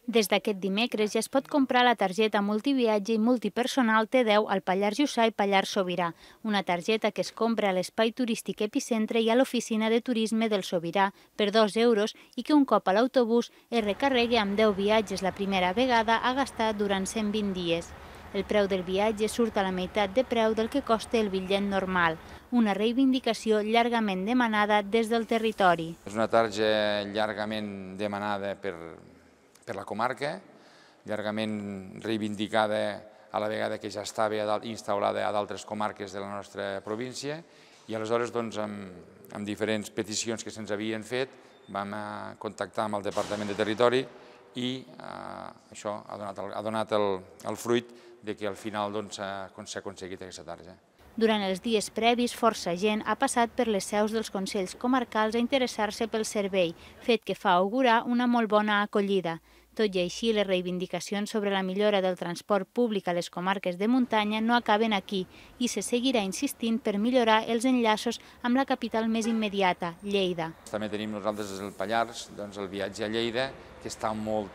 Des d'aquest dimecres ja es pot comprar la targeta multiviatge i multipersonal T10 al Pallars Jussà i Pallars Sobirà, una targeta que es compra a l'espai turístic Epicentre i a l'oficina de turisme del Sobirà per 2 euros i que un cop a l'autobús es recarregui amb 10 viatges la primera vegada a gastar durant 120 dies. El preu del viatge surt a la meitat de preu del que costa el bitllet normal, una reivindicació llargament demanada des del territori. És una targeta llargament demanada per la comarca, llargament reivindicada a la vegada que ja estava instal·lada a d'altres comarques de la nostra província i aleshores amb diferents peticions que se'ns havien fet vam contactar amb el Departament de Territori i això ha donat el fruit de que al final s'ha aconseguit aquesta targeta. Durant els dies previs, força gent ha passat per les seus dels consells comarcals a interessar-se pel servei, fet que fa augurar una molt bona acollida. Tot i així, les reivindicacions sobre la millora del transport públic a les comarques de muntanya no acaben aquí i se seguirà insistint per millorar els enllaços amb la capital més immediata, Lleida. També tenim nosaltres des del Pallars el viatge a Lleida, que està molt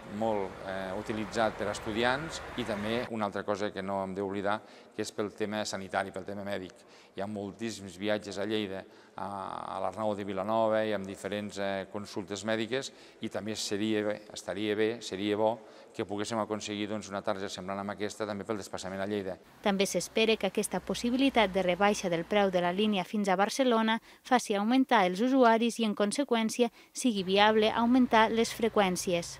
utilitzat per estudiants i també una altra cosa que no hem d'oblidar, que és pel tema sanitari, pel tema mèdic. Hi ha moltíssims viatges a Lleida, a l'Arnau de Vilanova i amb diferents consultes mèdiques i també seria bo que poguéssim aconseguir una targeta semblant amb aquesta també pel desplaçament a Lleida. També s'espera que aquesta possibilitat de rebaixa del preu de la línia fins a Barcelona faci augmentar els usuaris i, en conseqüència, sigui viable augmentar les freqüències.